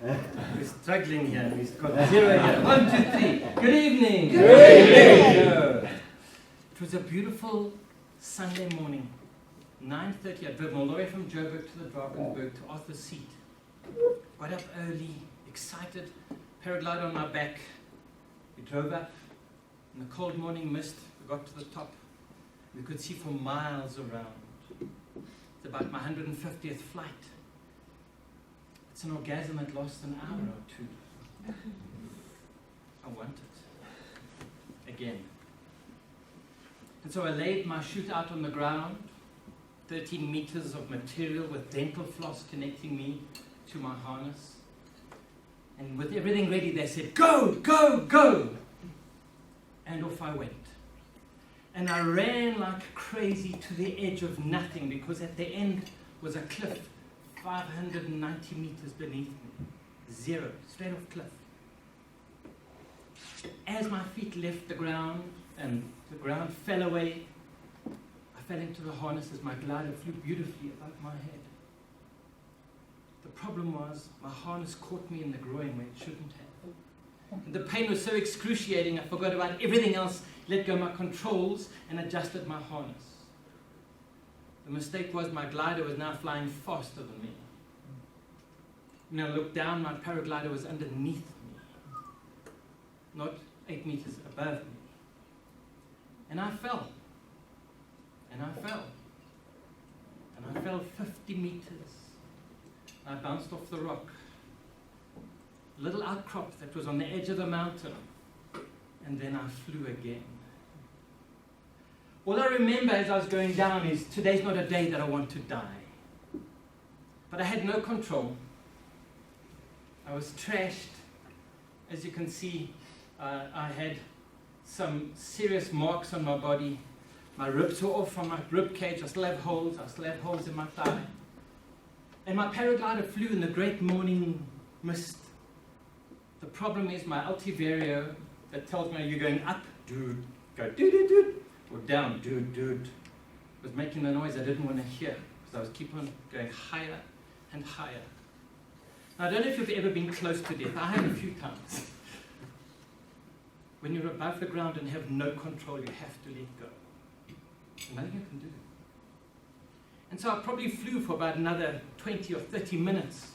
We're struggling here. We've got 0 here. 1, 2, 3. Good evening. Good evening. It was a beautiful Sunday morning. 9:30. I'd driven all the way from Joburg to the Drakensberg to Arthur's Seat. Got up early, excited, paraglider on my back. We drove up in the cold morning mist. We got to the top. We could see for miles around. It's about my 150th flight. It's an orgasm that lasts an hour or two. I want it. Again. And so I laid my chute out on the ground, 13 meters of material with dental floss connecting me to my harness. And with everything ready, they said, go, go, go! And off I went. And I ran like crazy to the edge of nothing, because at the end was a cliff 590 meters beneath me. 0, straight off cliff. As my feet left the ground and the ground fell away, I fell into the harness as my glider flew beautifully above my head. The problem was my harness caught me in the groin where it shouldn't have. And the pain was so excruciating, I forgot about everything else, let go of my controls, and adjusted my harness. The mistake was my glider was now flying faster than me. When I looked down, my paraglider was underneath me, not 8 meters above me. And I fell. And I fell. And I fell 50 meters. I bounced off the rock. A little outcrop that was on the edge of the mountain. And then I flew again. All I remember as I was going down is, today's not a day that I want to die. But I had no control. I was trashed. As you can see, I had some serious marks on my body. My ribs were off from my rib cage. I still have holes. I still have holes in my thigh. And my paraglider flew in the great morning mist. The problem is my altivario that tells me you're going up, dude, go doo-doo-doo, or down, dude, was making the noise I didn't want to hear, because I was keep on going higher and higher. Now, I don't know if you've ever been close to death. I have a few times. When you're above the ground and have no control, you have to let go. Nothing you can do. And so I probably flew for about another 20 or 30 minutes.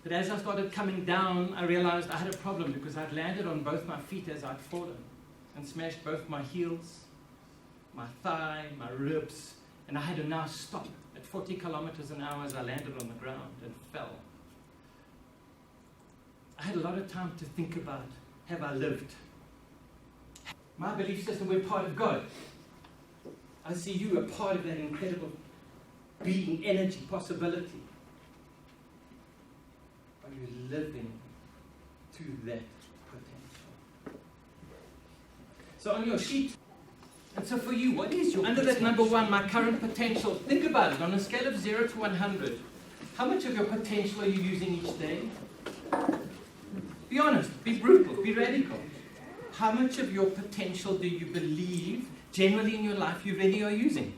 But as I started coming down, I realized I had a problem, because I'd landed on both my feet as I'd fallen and smashed both my heels, my thigh, my ribs, and I had to now stop at 40 kilometers an hour as I landed on the ground and fell. I had a lot of time to think about, have I lived? My belief system, we're part of God. I see you a part of that incredible being, energy, possibility. Are you living to that potential? So on your sheet, and so for you, what is your under potential? That number 1, my current potential, think about it. On a scale of 0 to 100, how much of your potential are you using each day? Be honest, be brutal, be radical. How much of your potential do you believe generally in your life you really are using?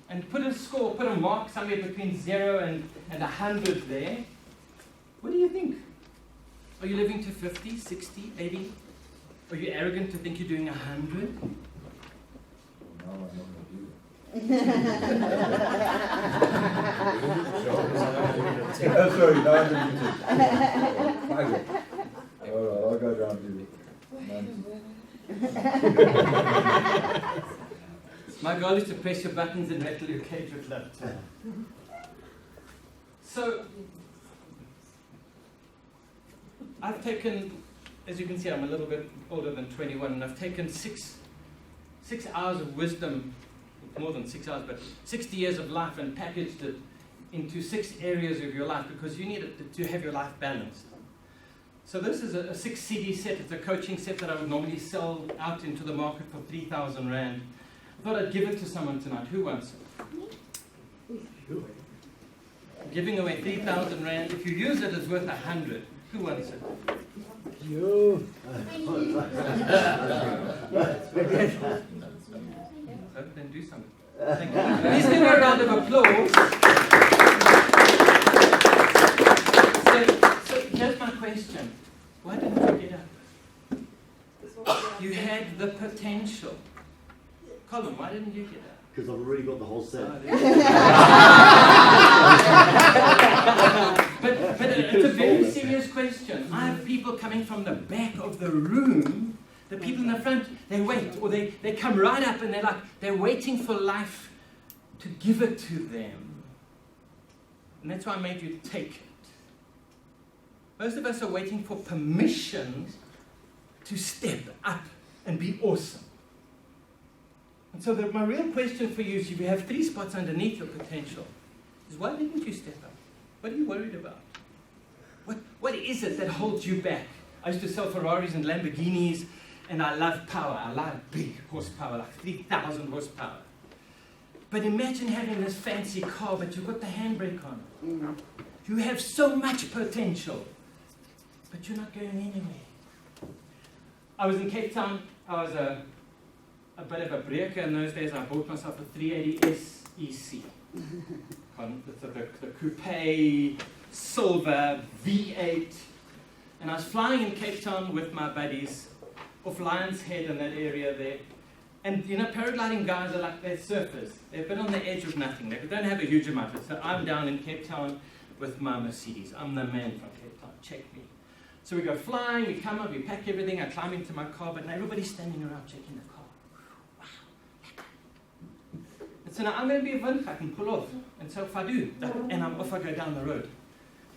And put a score, put a mark somewhere between 0 and 100 there. What do you think? Are you living to 50, 60, 80? Are you arrogant to think you're doing 100? No, I'm not going to do that. Sorry, no, I'm going to do it. All right, I'll go down to it. My goal is to press your buttons and rattle your cage with love. So, I've taken, as you can see, I'm a little bit older than 21, and I've taken six hours of wisdom, more than 6 hours, but 60 years of life, and packaged it into 6 areas of your life, because you need it to have your life balanced. So this is a 6 CD set. It's a coaching set that I would normally sell out into the market for 3,000 Rand. I thought I'd give it to someone tonight. Who wants it? Giving away 3,000 Rand. If you use it, it's worth 100. Who wants it? You. So then do something. Thank you. Please give a round of applause. potential. Colin, why didn't you get that? Because I've already got the whole set. But it's a very serious question. I have people coming from the back of the room. The people in the front, they wait, or they come right up and they're waiting for life to give it to them. And that's why I made you take it. Most of us are waiting for permission to step up and be awesome. And so my real question for you is, if you have 3 spots underneath your potential, is why didn't you step up? What are you worried about? What is it that holds you back? I used to sell Ferraris and Lamborghinis, and I love power. I love big horsepower, like 3,000 horsepower. But imagine having this fancy car, but you've got the handbrake on it. You have so much potential, but you're not going anywhere. I was in Cape Town. I was a bit of a breaker in those days. I bought myself a 380 SEC. The coupe, silver, V8. And I was flying in Cape Town with my buddies off Lion's Head in that area there. And you know, paragliding guys are like, they're surfers. They've been on the edge of nothing. They don't have a huge amount of it. So I'm down in Cape Town with my Mercedes. I'm the man from Cape Town. Check me. So we go flying, we come up, we pack everything, I climb into my car, but now everybody's standing around checking the car. Wow. And so now I'm going to be a vink, I can pull off. And so if I do, and I'm off, I go down the road.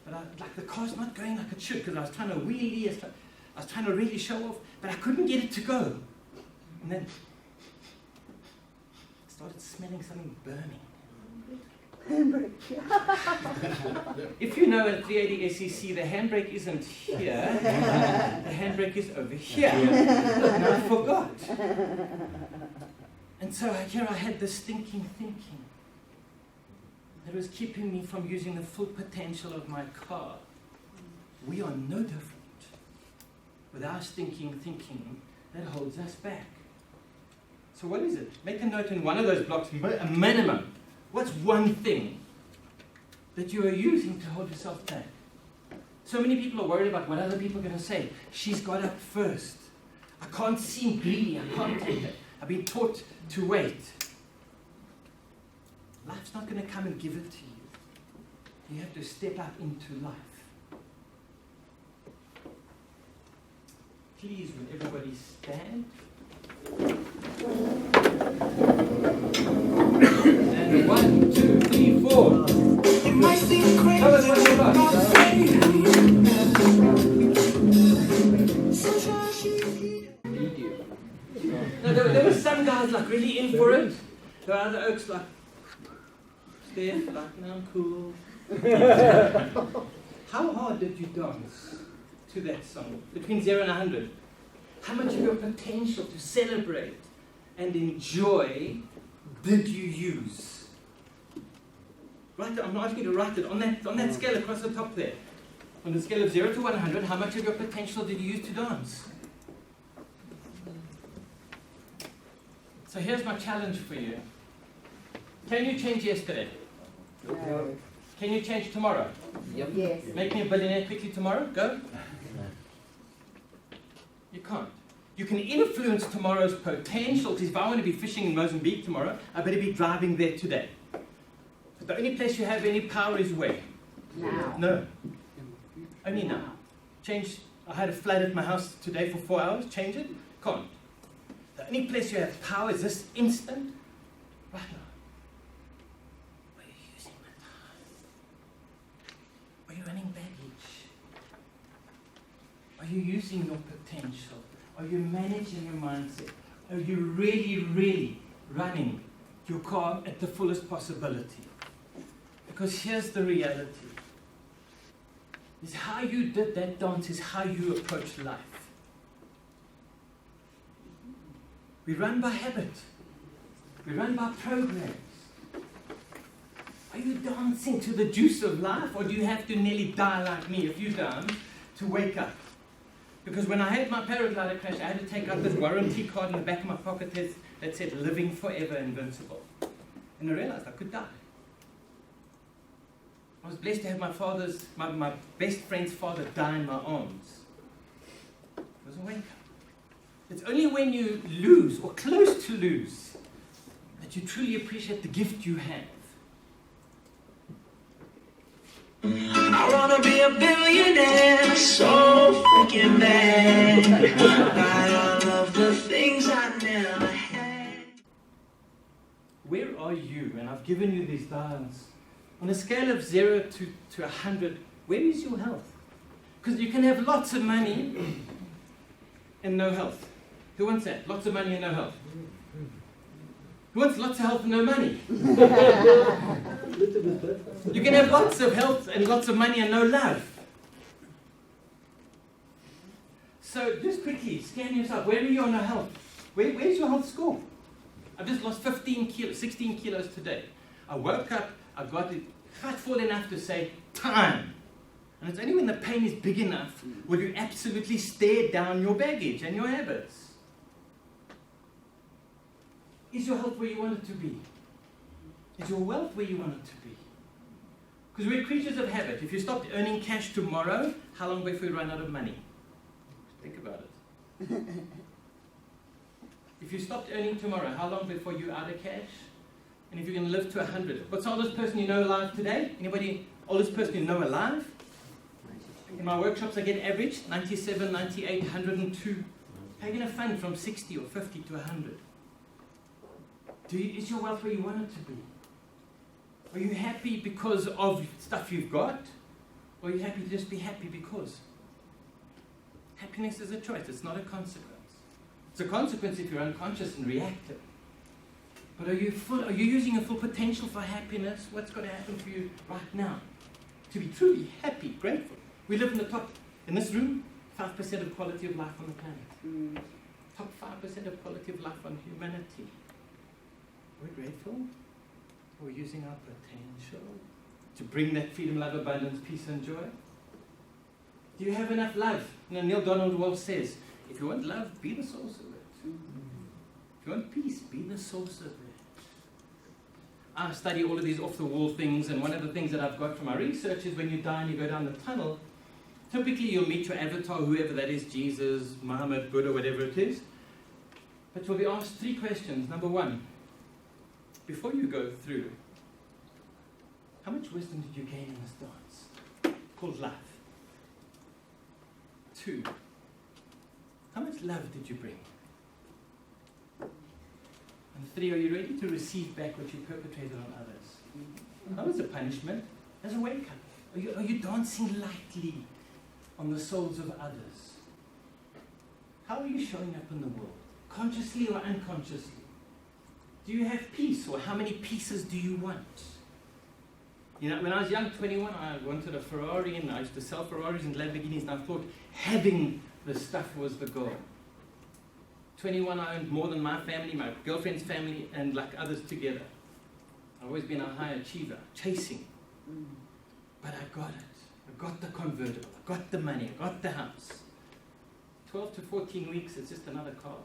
But the car's not going like it should, because I was trying to wheelie, I was trying to really show off, but I couldn't get it to go. And then I started smelling something burning. If you know a 380 SEC, the handbrake isn't here, the handbrake is over here. And I forgot. And so here I had this thinking that was keeping me from using the full potential of my car. We are no different. With our stinking thinking, that holds us back. So what is it? Make a note in one of those blocks, a minimum. What's one thing that you are using to hold yourself back? So many people are worried about what other people are going to say. She's got up first. I can't seem greedy. I can't take it. I've been taught to wait. Life's not going to come and give it to you. You have to step up into life. Please, will everybody stand? And 1, 2, 3, 4. It might seem crazy. No, there were some guys like really in for it. There were other oaks like, Steph, like, no, I'm cool. How hard did you dance to that song? Between 0 and 100. How much of your potential to celebrate and enjoy did you use? Write it, I'm asking you to write it on that scale across the top there. On the scale of 0 to 100, how much of your potential did you use to dance? So here's my challenge for you. Can you change yesterday? No. Can you change tomorrow? Yes. Make me a billionaire quickly tomorrow? Go. You can't. You can influence tomorrow's potential, because if I want to be fishing in Mozambique tomorrow, I better be driving there today. But the only place you have any power is where? Now. No. Only now. Change. I had a flood at my house today for 4 hours. Change it? Can't. The only place you have power is this instant, right now. Are you using my time? Are you running baggage? Are you using your potential? Are you managing your mindset? Are you really, really running your car at the fullest possibility? Because here's the reality. Is how you did that dance is how you approach life. We run by habit. We run by programs. Are you dancing to the juice of life, or do you have to nearly die like me, if you don't, to wake up? Because when I had my paraglider crash, I had to take out this warranty card in the back of my pocket that said, living forever invincible. And I realized I could die. I was blessed to have my best friend's father die in my arms. It was a wake-up. It's only when you lose, or close to lose, that you truly appreciate the gift you have. I wanna be a billionaire, so freaking bad. Buy all of the things I never had. Where are you? And I've given you these dials. On a scale of 0 to 100, where is your health? Because you can have lots of money and no health. Who wants that? Lots of money and no health. Who wants lots of health and no money? You can have lots of health and lots of money and no love. So just quickly, scan yourself. Where are you on your health? Where's your health score? I've just lost 16 kilos today. I woke up, I got it full enough to say, time. And it's only when the pain is big enough will you absolutely stare down your baggage and your habits. Is your health where you want it to be? Is your wealth where you want it to be? Because we're creatures of habit. If you stopped earning cash tomorrow, how long before you run out of money? Think about it. If you stopped earning tomorrow, how long before you're out of cash? And if you're going to live to 100, what's the oldest person you know alive today? Anybody oldest person you know alive? In my workshops, I get average 97, 98, 102. How are you going to fund from 60 or 50 to 100? Is your wealth where you want it to be? Are you happy because of stuff you've got? Or are you happy to just be happy because? Happiness is a choice, it's not a consequence. It's a consequence if you're unconscious and reactive. But are you using your full potential for happiness? What's going to happen for you right now? To be truly happy, grateful. We live in this room, 5% of quality of life on the planet. Top 5% of quality of life on humanity. We're grateful. We're using our potential to bring that freedom, love, abundance, peace, and joy. Do you have enough love? Neil Donald Walsh says, if you want love, be the source of it. If you want peace, be the source of it. I study all of these off-the-wall things, and one of the things that I've got from my research is when you die and you go down the tunnel, typically you'll meet your avatar, whoever that is, Jesus, Muhammad, Buddha, whatever it is. But you'll be asked 3 questions. Number 1, before you go through, how much wisdom did you gain in this dance called life? 2, how much love did you bring? And 3, are you ready to receive back what you perpetrated on others? That was a punishment. As a wake-up. Are you dancing lightly on the souls of others? How are you showing up in the world? Consciously or unconsciously? Do you have peace, or how many pieces do you want? You know, when I was young, 21, I wanted a Ferrari, and I used to sell Ferraris and Lamborghinis, and I thought having the stuff was the goal. 21, I owned more than my family, my girlfriend's family, and like others together. I've always been a high achiever, chasing. But I got it. I got the convertible, I got the money, I got the house. 12 to 14 weeks, it's just another car.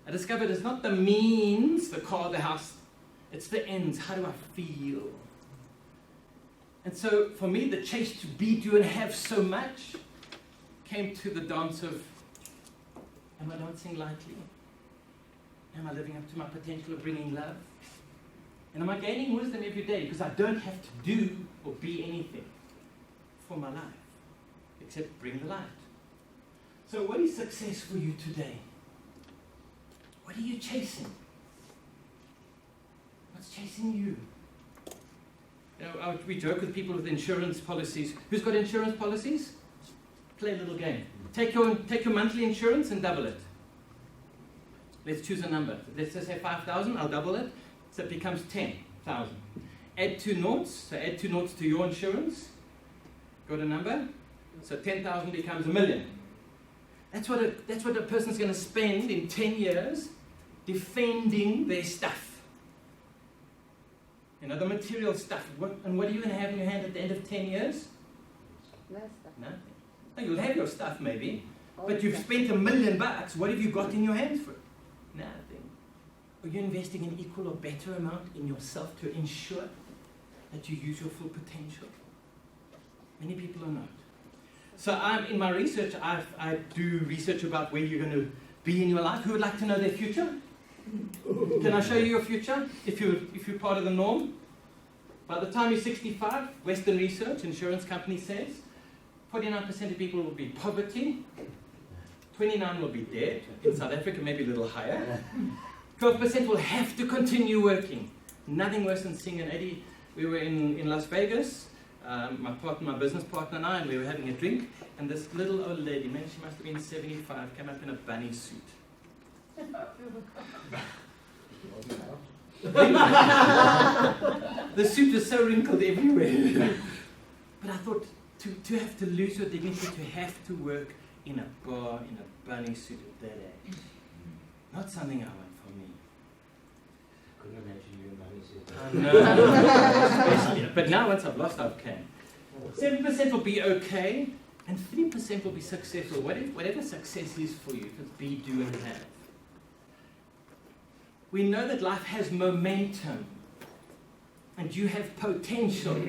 I discovered it's not the means, the car, the house, it's the ends. How do I feel? And so for me, the chase to be, do, and have so much came to the dance of, am I dancing lightly? Am I living up to my potential of bringing love? And am I gaining wisdom every day? Because I don't have to do or be anything for my life, except bring the light. So what is success for you today? What are you chasing? What's chasing you? You know, we joke with people with insurance policies. Who's got insurance policies? Play a little game. Take your monthly insurance and double it. Let's choose a number. Let's just say 5,000. I'll double it. So it becomes 10,000. Add 2 noughts. So add 2 noughts to your insurance. Got a number? So 10,000 becomes $1 million. That's what a person's going to spend in 10 years defending their stuff. You know, the material stuff. And what are you going to have in your hand at the end of 10 years? No stuff. Nothing. No, you'll have your stuff maybe, but you've spent $1 million. What have you got in your hands for it? Nothing. Are you investing an equal or better amount in yourself to ensure that you use your full potential? Many people are not. So in my research, I do research about where you're going to be in your life? Who would like to know their future? Can I show you your future if you're part of the norm? By the time you're 65, Western research, insurance company says, 49% of people will be poverty, 29% will be dead, in South Africa maybe a little higher, 12% will have to continue working. Nothing worse than seeing an 80. We were in Las Vegas, my business partner and I, and we were having a drink, and this little old lady, man, she must have been 75, came up in a bunny suit. The suit was so wrinkled everywhere. But I thought, to have to lose your dignity, to have to work in a bar, in a bunny suit at that age, not something I want for me. Couldn't imagine you in money suit. I know, especially. But now once I've lost, I've can. 7% will be okay, and 3% will be successful. Whatever success is for you, if it's be, do, and have. We know that life has momentum, and you have potential.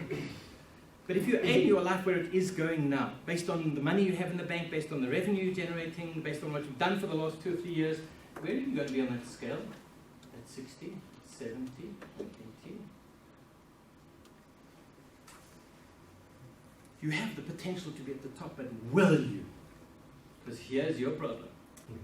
But if you aim your life where it is going now, based on the money you have in the bank, based on the revenue you're generating, based on what you've done for the last 2 or 3 years, where are you going to be on that scale? At 60, 70, 80? You have the potential to be at the top, but will you? Because here's your problem.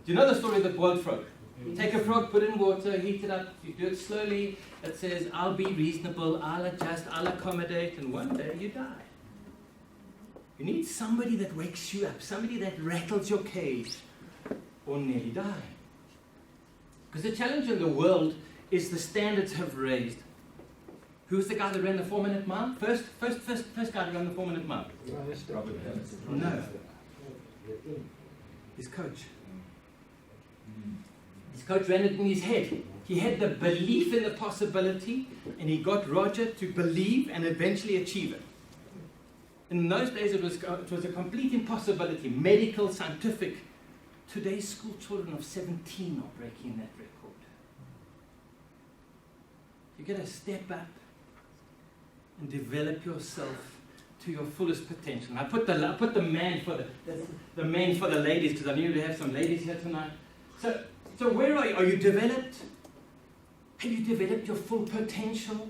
Do you know the story of the boiled frog? You take a frog, put it in water, heat it up, you do it slowly. It says, I'll be reasonable, I'll adjust, I'll accommodate, and one day you die. You need somebody that wakes you up, somebody that rattles your cage, or nearly die. Because the challenge in the world is the standards have raised. Who's the guy that ran the 4-minute mile? First guy to run the 4-minute mile. No. His coach. His coach ran it in his head. He had the belief in the possibility, and he got Roger to believe and eventually achieve it. In those days, it was a complete impossibility, medical, scientific. Today's school children of 17 are breaking that record. You got to step up and develop yourself to your fullest potential. And I put the man for the men for the ladies, because I knew we'd have some ladies here tonight. So where are you? Are you developed? Have you developed your full potential?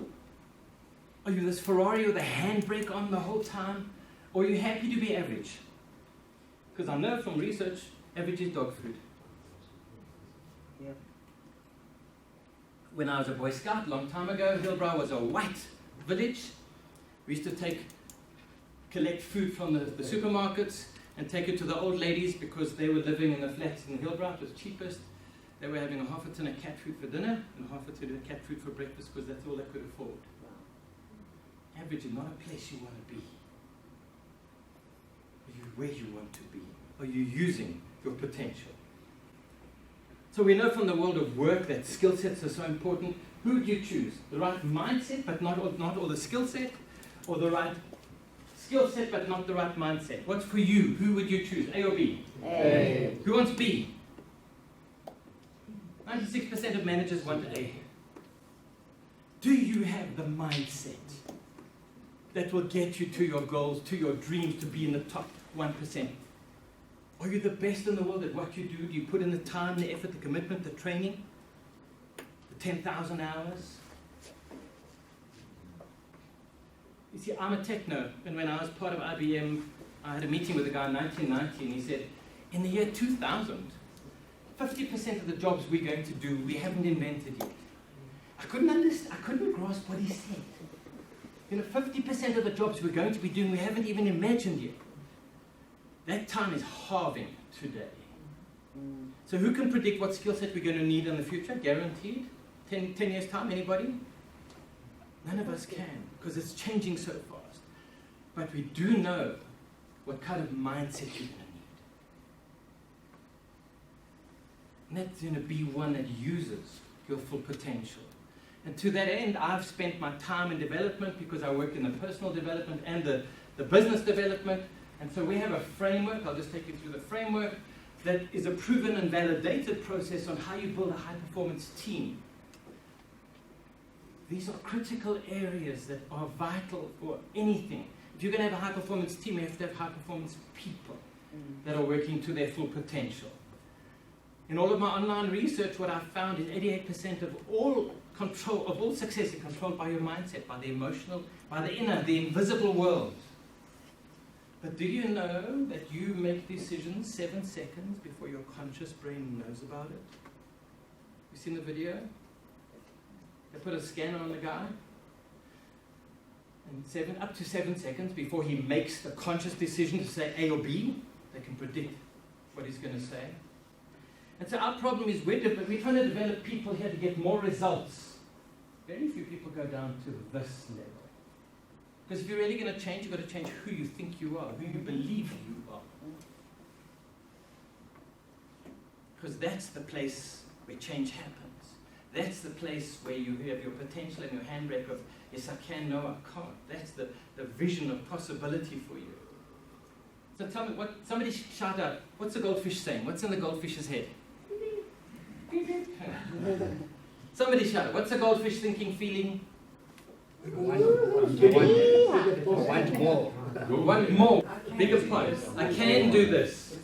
Are you this Ferrari with a handbrake on the whole time? Or are you happy to be average? Because I know from research, average is dog food. Yep. When I was a Boy Scout a long time ago, Hillbrow was a white village. We used to collect food from the supermarkets and take it to the old ladies because they were living in the flats in Hillbrow. It was cheapest. They were having a half a ton of cat food for dinner and half a ton of cat food for breakfast because that's all they could afford. Average is not a place you want to be. Are you where you want to be? Are you using your potential? So we know from the world of work that skill sets are so important. Who do you choose? The right mindset, but not all the skill set, or the right skill set, but not the right mindset? What's for you? Who would you choose? A or B? A. Who wants B? 96% of managers want A. Do you have the mindset that will get you to your goals, to your dreams, to be in the top 1%? Are you the best in the world at what you do? Do you put in the time, the effort, the commitment, the training? The 10,000 hours? You see, I'm a techno, and when I was part of IBM, I had a meeting with a guy in 1990, and he said, in the year 2000, 50% of the jobs we're going to do, we haven't invented yet. I couldn't grasp what he said. 50% of the jobs we're going to be doing, we haven't even imagined yet. That time is halving today. So who can predict what skill set we're going to need in the future? Guaranteed? 10 years' time, anybody? None of us can, because it's changing so fast. But we do know what kind of mindset you're going to need. And that's going to be one that uses your full potential. And to that end, I've spent my time in development because I work in the personal development and the business development. And so we have a framework, I'll just take you through the framework, that is a proven and validated process on how you build a high-performance team. These are critical areas that are vital for anything. If you're going to have a high-performance team, you have to have high-performance people that are working to their full potential. In all of my online research, what I've found is 88% of all success is controlled by your mindset, by the emotional, by the inner, the invisible world. But do you know that you make decisions 7 seconds before your conscious brain knows about it? You seen the video? They put a scanner on the guy, and up to 7 seconds before he makes the conscious decision to say A or B, they can predict what he's going to say. And so our problem is we're trying to develop people here to get more results. Very few people go down to this level. Because if you're really going to change, you've got to change who you think you are, who you believe you are. Because that's the place where change happens. That's the place where you have your potential and your handbrake of, yes, I can, no, I can't. That's the vision of possibility for you. So tell me, somebody shout out, what's the goldfish saying? What's in the goldfish's head? Somebody shout out, what's the goldfish thinking, feeling? Want more. Want more. Bigger pond. I can do this.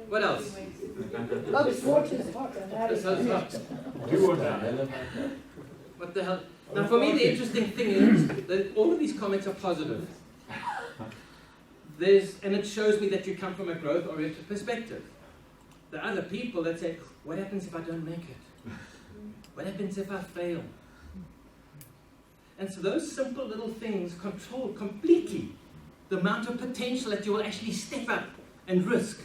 What else? Oh, this water is hot. This is hot. What the hell? Now for me the interesting thing is that all of these comments are positive. And it shows me that you come from a growth-oriented perspective. The other people that say, what happens if I don't make it? What happens if I fail? And so those simple little things control completely the amount of potential that you will actually step up and risk.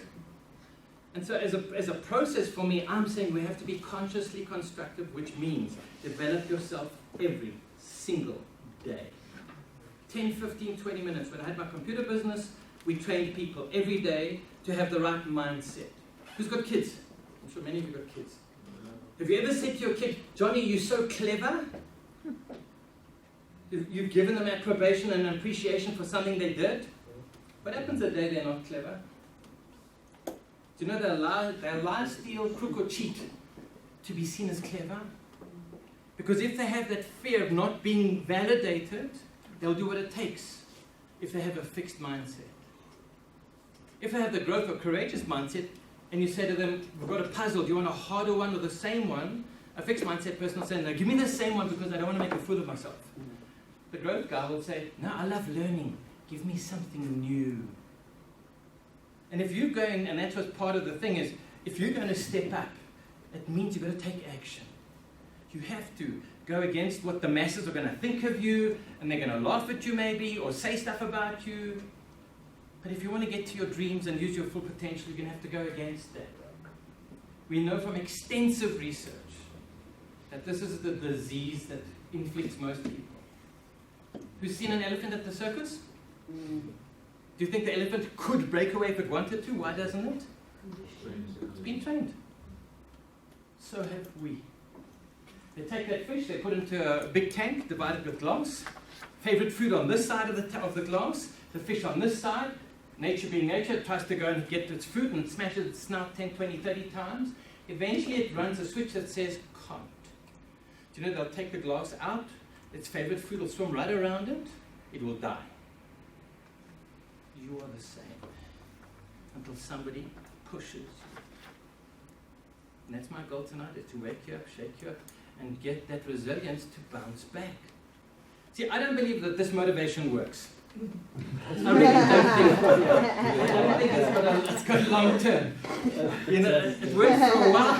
And so as a process for me, I'm saying we have to be consciously constructive, which means develop yourself every single day. 10, 15, 20 minutes. When I had my computer business, we trained people every day to have the right mindset. Who's got kids? I'm sure many of you got kids. Have you ever said to your kid, Johnny, you're so clever? You've given them approbation and appreciation for something they did. What happens the day they're not clever? Do you know they'll lie, steal, crook or cheat to be seen as clever? Because if they have that fear of not being validated, they'll do what it takes if they have a fixed mindset. If they have the growth or courageous mindset, and you say to them, we've got a puzzle, do you want a harder one or the same one? A fixed mindset person will say, no, give me the same one because I don't want to make a fool of myself. The growth guy will say, no, I love learning. Give me something new. And if you're going, and that's what part of the thing is, if you're going to step up, it means you've got to take action. You have to go against what the masses are going to think of you, and they're going to laugh at you maybe, or say stuff about you. But if you want to get to your dreams and use your full potential, you're going to have to go against that. We know from extensive research that this is the disease that inflicts most people. Who's seen an elephant at the circus? Do you think the elephant could break away if it wanted to? Why doesn't it? It's been trained. So have we. They take that fish, they put it into a big tank divided with glass. Favorite food on this side of the glass, the fish on this side. Nature being nature, it tries to go and get its food and smashes its snout 10, 20, 30 times. Eventually it runs a switch that says can't. Do you know they'll take the glass out, its favorite food will swim right around it, it will die. You are the same until somebody pushes you. And that's my goal tonight, is to wake you up, shake you up, and get that resilience to bounce back. See, I don't believe that this motivation works. I really don't think it's got long term. You know, it works for a while,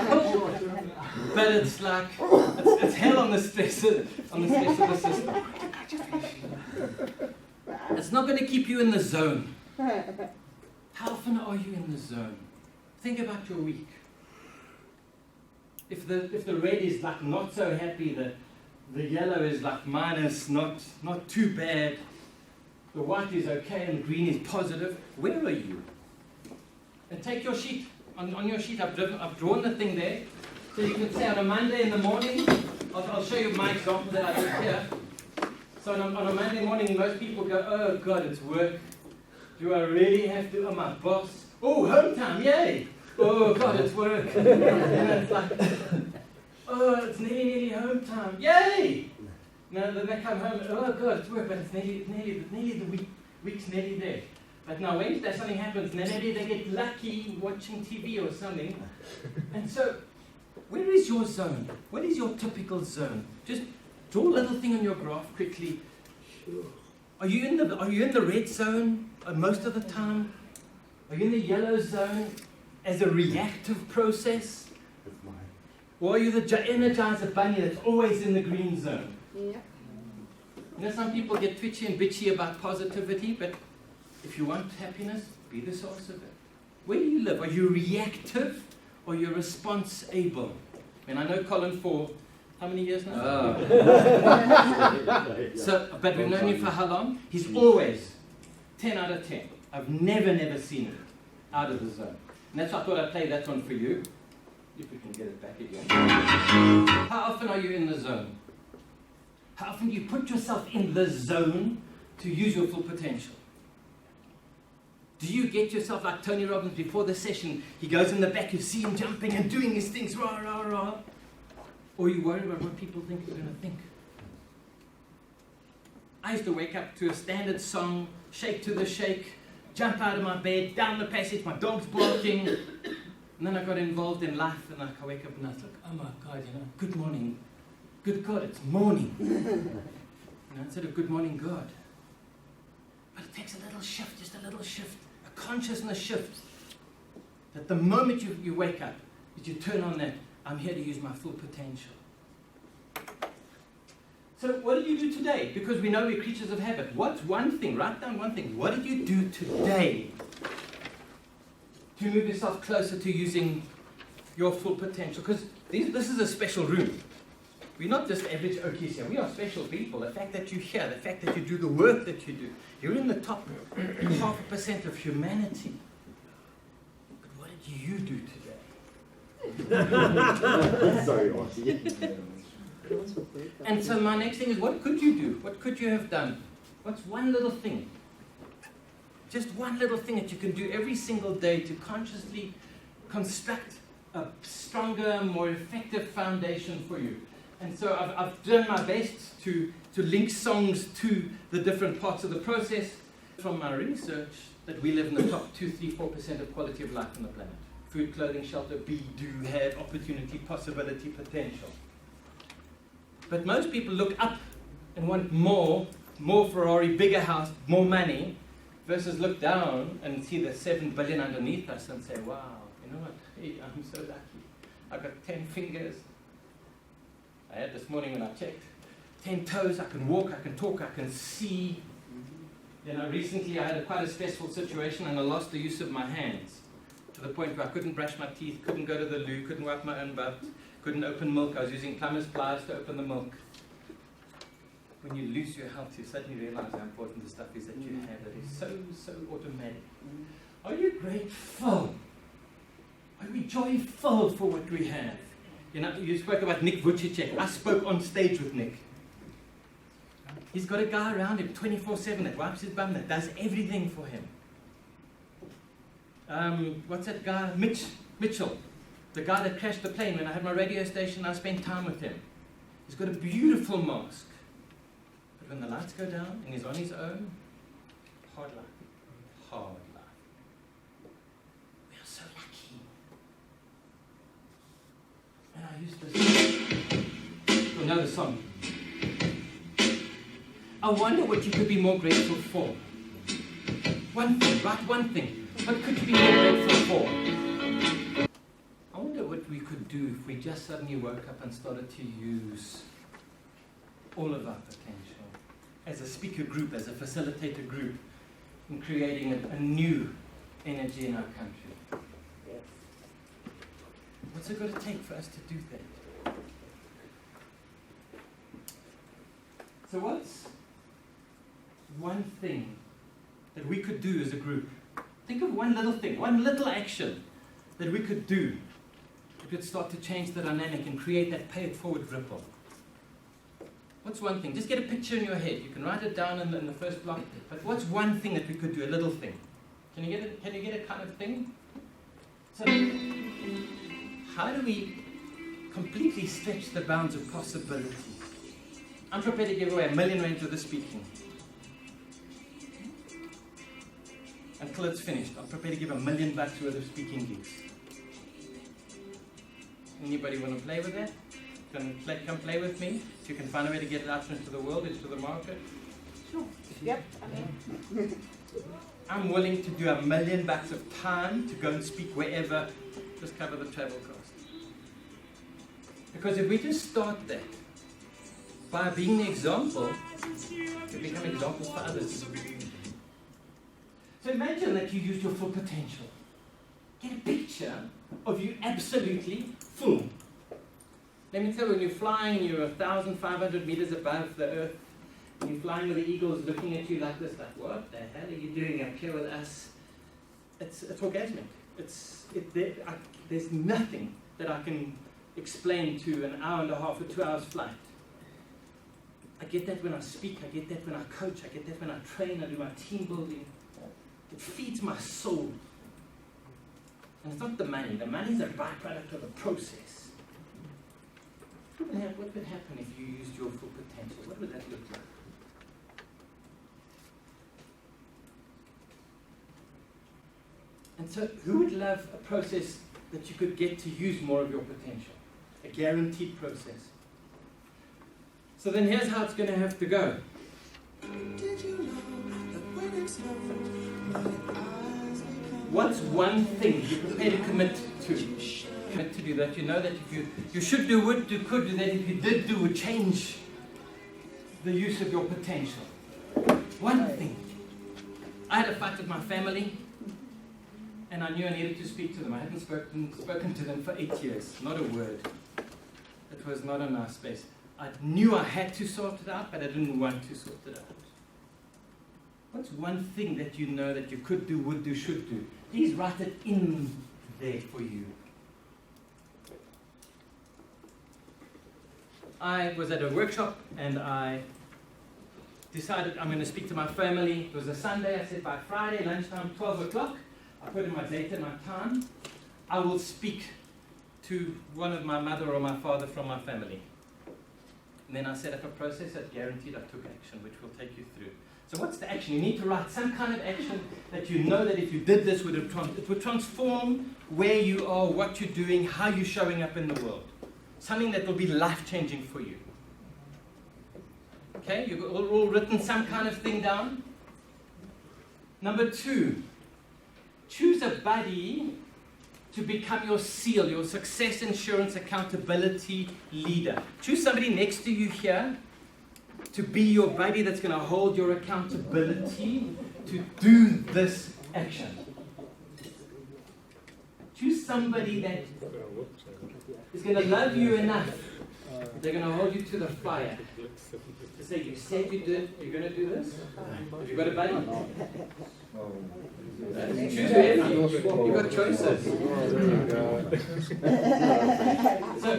but it's like, it's hell on the stress of the system. It's not going to keep you in the zone. How often are you in the zone? Think about your week. If the red is like not so happy, the yellow is like minus, not too bad, the white is okay and the green is positive, where are you? And take your sheet. On your sheet I've drawn the thing there. So you can say on a Monday in the morning, I'll show you my example that I did here. So on a Monday morning most people go, oh God, it's work. Do I really have to? Oh, my boss. Oh, home time, yay! Oh God, it's work. And it's like, oh, it's nearly home time, yay! Now then they come home, oh God, it's work, but it's nearly the week's nearly there. But now Wednesday something happens, and then maybe they get lucky watching TV or something. And so, where is your zone? What is your typical zone? Just draw a little thing on your graph quickly. Are you in the red zone most of the time? Are you in the yellow zone as a reactive process? Or are you the energizer bunny that's always in the green zone? Yeah. You know, some people get twitchy and bitchy about positivity, but if you want happiness, be the source of it. Where do you live? Are you reactive or you're response-able? And I know Colin for how many years now? But we've known him for how long? He's always 10 out of 10. I've never seen him out of the zone. And that's why I thought I'd play that one for you. If we can get it back again. How often are you in the zone? How often do you put yourself in the zone to use your full potential? Do you get yourself like Tony Robbins before the session? He goes in the back, you see him jumping and doing his things, rah, rah, rah. Or you worry about what people think you're going to think. I used to wake up to a standard song, shake to the shake, jump out of my bed, down the passage, my dog's barking. And then I got involved in life, and I wake up and I was like, oh my God, good morning. Good God, it's morning. Instead of good morning, God. But it takes a little shift, just a little shift, a consciousness shift. That the moment you wake up, that you turn on that, I'm here to use my full potential. So what did you do today? Because we know we're creatures of habit. What's one thing? Write down one thing. What did you do today to move yourself closer to using your full potential? Because this is a special room. We're not just average okies here. We are special people. The fact that you're here, the fact that you do the work that you do, you're in the top 0.5% of humanity. But what did you do today? Sorry, Aussie. And so my next thing is, what could you do? What could you have done? What's one little thing? Just one little thing that you can do every single day to consciously construct a stronger, more effective foundation for you. And so I've done my best to link songs to the different parts of the process. From my research, that we live in the top 2, 3, 4% of quality of life on the planet. Food, clothing, shelter, be, do, have, opportunity, possibility, potential. But most people look up and want more Ferrari, bigger house, more money, versus look down and see the 7 billion underneath us and say, wow, you know what, hey, I'm so lucky. I've got 10 fingers. I had this morning when I checked, 10 toes, I can walk, I can talk, I can see. Recently I had quite a stressful situation and I lost the use of my hands to the point where I couldn't brush my teeth, couldn't go to the loo, couldn't wipe my own butt, couldn't open milk. I was using plumber's pliers to open the milk. When you lose your health, you suddenly realize how important the stuff is that you have that is so automatic. Are you grateful? Are we joyful for what we have? You spoke about Nick Vujicic. I spoke on stage with Nick. He's got a guy around him 24/7 that wipes his bum, that does everything for him. What's that guy? Mitchell. The guy that crashed the plane. When I had my radio station, I spent time with him. He's got a beautiful mask. But when the lights go down and he's on his own, hard life. Hard life. We are so lucky. And I used this. You'll know the song. I wonder what you could be more grateful for. One thing, write one thing. What could you be more grateful for? I wonder what we could do if we just suddenly woke up and started to use all of our potential as a speaker group, as a facilitator group, in creating a new energy in our country. What's it going to take for us to do that? So what's one thing that we could do as a group? Think of one little thing, one little action that we could do. We could start to change the dynamic and create that pay it forward ripple. What's one thing? Just get a picture in your head. You can write it down in the first block. But what's one thing that we could do? A little thing. Can you get a kind of thing? So, how do we completely stretch the bounds of possibility? I'm prepared to give away R1 million for this speaking. until it's finished. I'm prepared to give $1 million worth of speaking gigs. Anybody want to play with that? Come play with me. If you can find a way to get it out into the world, into the market. Sure. Yep. I'm willing to do $1 million of time to go and speak wherever, just cover the travel cost. Because if we just start that by being the example, we become examples for others. So imagine that you use your full potential. Get a picture of you absolutely full. Let me tell you, when you're flying, you're 1,500 meters above the earth, and you're flying with the eagles looking at you like this, like, what the hell are you doing up here with us? It's orgasmic. There's nothing that I can explain to an hour and a half or 2 hours flight. I get that when I speak, I get that when I coach, I get that when I train, I do my team building. It feeds my soul. And it's not the money. The money is a byproduct of the process. What would happen if you used your full potential? What would that look like? And so who would love a process that you could get to use more of your potential? A guaranteed process. So then here's how it's going to have to go. What's one thing you're prepared to commit to? Commit to do that. You know that if you should do, would do, could do that. If you did do, would change the use of your potential. One thing. I had a fight with my family, and I knew I needed to speak to them. I hadn't spoken to them for 8 years. Not a word. It was not a nice space. I knew I had to sort it out, but I didn't want to sort it out. What's one thing that you know that you could do, would do, should do? Please write it in there for you. I was at a workshop and I decided I'm going to speak to my family. It was a Sunday. I said by Friday lunchtime, 12 o'clock, I put in my date and my time. I will speak to one of my mother or my father from my family. And then I set up a process that guaranteed I took action, which we'll take you through. So what's the action? You need to write some kind of action that you know that if you did this, it would transform where you are, what you're doing, how you're showing up in the world. Something that will be life-changing for you. Okay, you've all written some kind of thing down. Number 2, choose a buddy to become your SEAL, your Success Insurance Accountability Leader. Choose somebody next to you here to be your buddy that's going to hold your accountability to do this action. Choose somebody that is going to love you enough. They're going to hold you to the fire. To say, you said you did, you're going to do this? Have you got a buddy? Choose whoever. You've got choices. So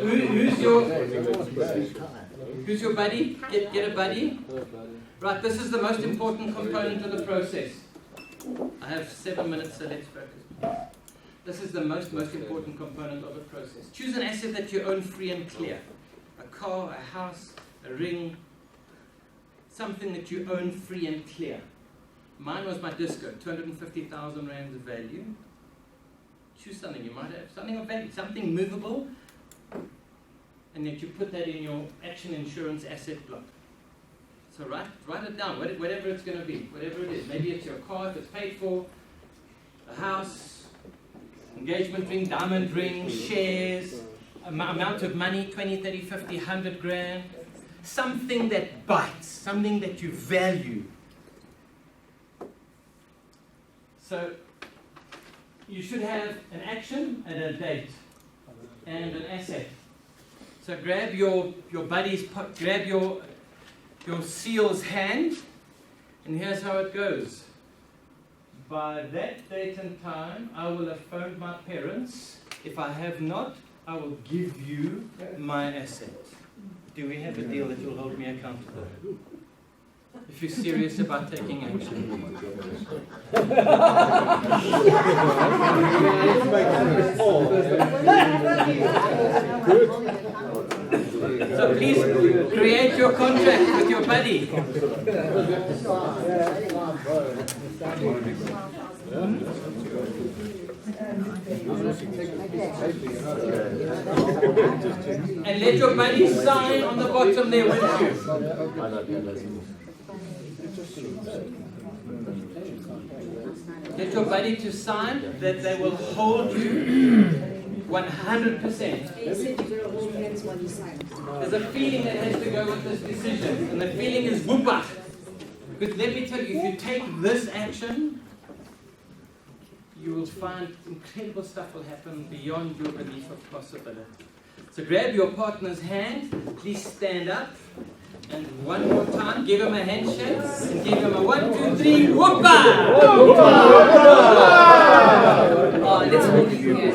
who's your buddy? Get a buddy. Right, this is the most important component of the process. I have 7 minutes, so let's focus. This is the most important component of the process. Choose an asset that you own free and clear. A car, a house, a ring, something that you own free and clear. Mine was my disco, 250,000 rands of value. Choose something you might have, something of value, something movable, and that you put that in your action insurance asset block. So write it down, whatever it's going to be, whatever it is. Maybe it's your car if it's paid for, a house, engagement ring, diamond ring, shares, amount of money, 20, 30, 50, 100 grand. Something that bites, something that you value. So you should have an action and a date and an asset. So grab your buddy's, grab your SEAL's hand, and here's how it goes. By that date and time, I will have phoned my parents. If I have not, I will give you my asset. Do we have a deal that will hold me accountable? If you're serious about taking action. So please create your contract with your buddy. And let your buddy sign on the bottom there with you. Get your buddy to sign that they will hold you 100%. He said you're going to hold hands while you sign. There's a feeling that has to go with this decision, and the feeling is whoopah. Because let me tell you, if you take this action, you will find incredible stuff will happen beyond your belief of possibility. So grab your partner's hand, please stand up, and one more time, give him a handshake, and give him a 1, 2, 3, whoopah! Oh, let's hold it here.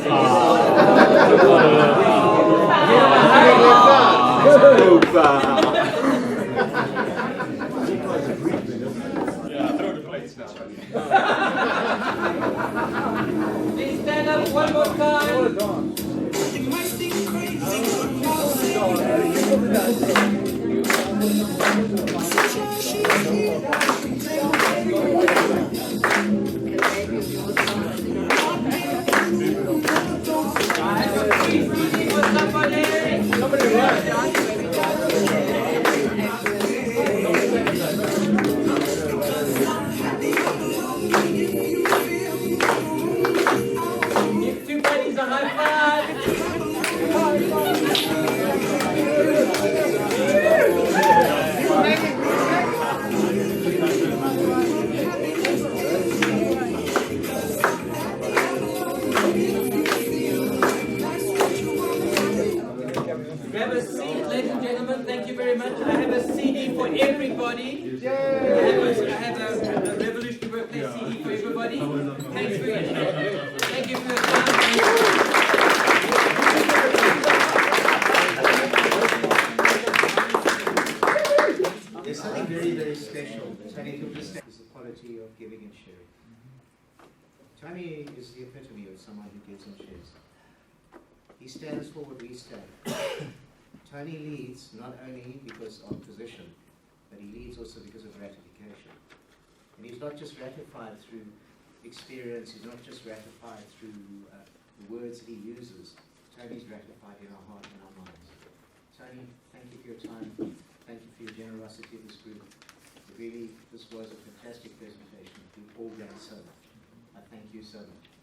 Please stand up one more time. Give two buddies a high five. Grab a seat, ladies and gentlemen. Thank you very much. I have a CD for everybody. I have a Revolutionary Workplace CD for everybody. Thanks for your Thank you for your time. There's something very, very special. Tony took this step is the quality of giving and sharing. Tony is the epitome of someone who gives and shares. He stands for what we stand. Tony leads not only because of position, but he leads also because of gratification. And he's not just ratified through experience, he's not just ratified through the words that he uses. Tony's ratified in our heart and our minds. Tony, thank you for your time. Thank you for your generosity of this group. Really, this was a fantastic presentation. You've all done so much. I thank you so much.